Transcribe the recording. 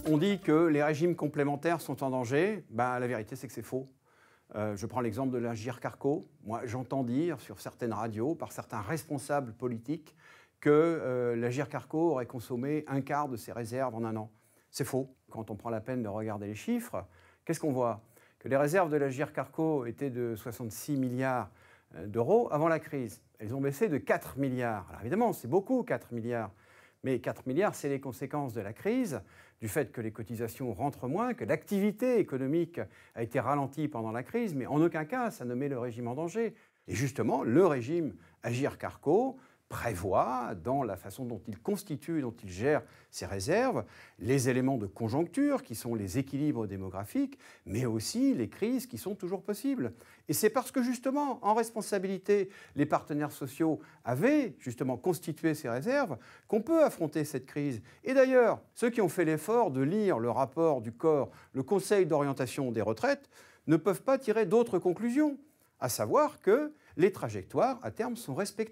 On dit que les régimes complémentaires sont en danger. Ben, la vérité, c'est que c'est faux. Je prends l'exemple de l'Agirc-Arrco. Moi, j'entends dire sur certaines radios, par certains responsables politiques, que l'Agirc-Arrco aurait consommé un quart de ses réserves en un an. C'est faux. Quand on prend la peine de regarder les chiffres, qu'est-ce qu'on voit? Que les réserves de l'Agirc-Arrco étaient de 66 milliards d'euros avant la crise. Elles ont baissé de 4 milliards. Alors évidemment, c'est beaucoup, 4 milliards. Mais 4 milliards, c'est les conséquences de la crise, du fait que les cotisations rentrent moins, que l'activité économique a été ralentie pendant la crise, mais en aucun cas, ça ne met le régime en danger. Et justement, le régime Agirc-Arrco prévoit, dans la façon dont il constitue, dont il gère ses réserves, les éléments de conjoncture, qui sont les équilibres démographiques, mais aussi les crises qui sont toujours possibles. Et c'est parce que justement, en responsabilité, les partenaires sociaux avaient justement constitué ces réserves qu'on peut affronter cette crise. Et d'ailleurs, ceux qui ont fait l'effort de lire le rapport du COR, le Conseil d'orientation des retraites, ne peuvent pas tirer d'autres conclusions, à savoir que les trajectoires, à terme, sont respectées.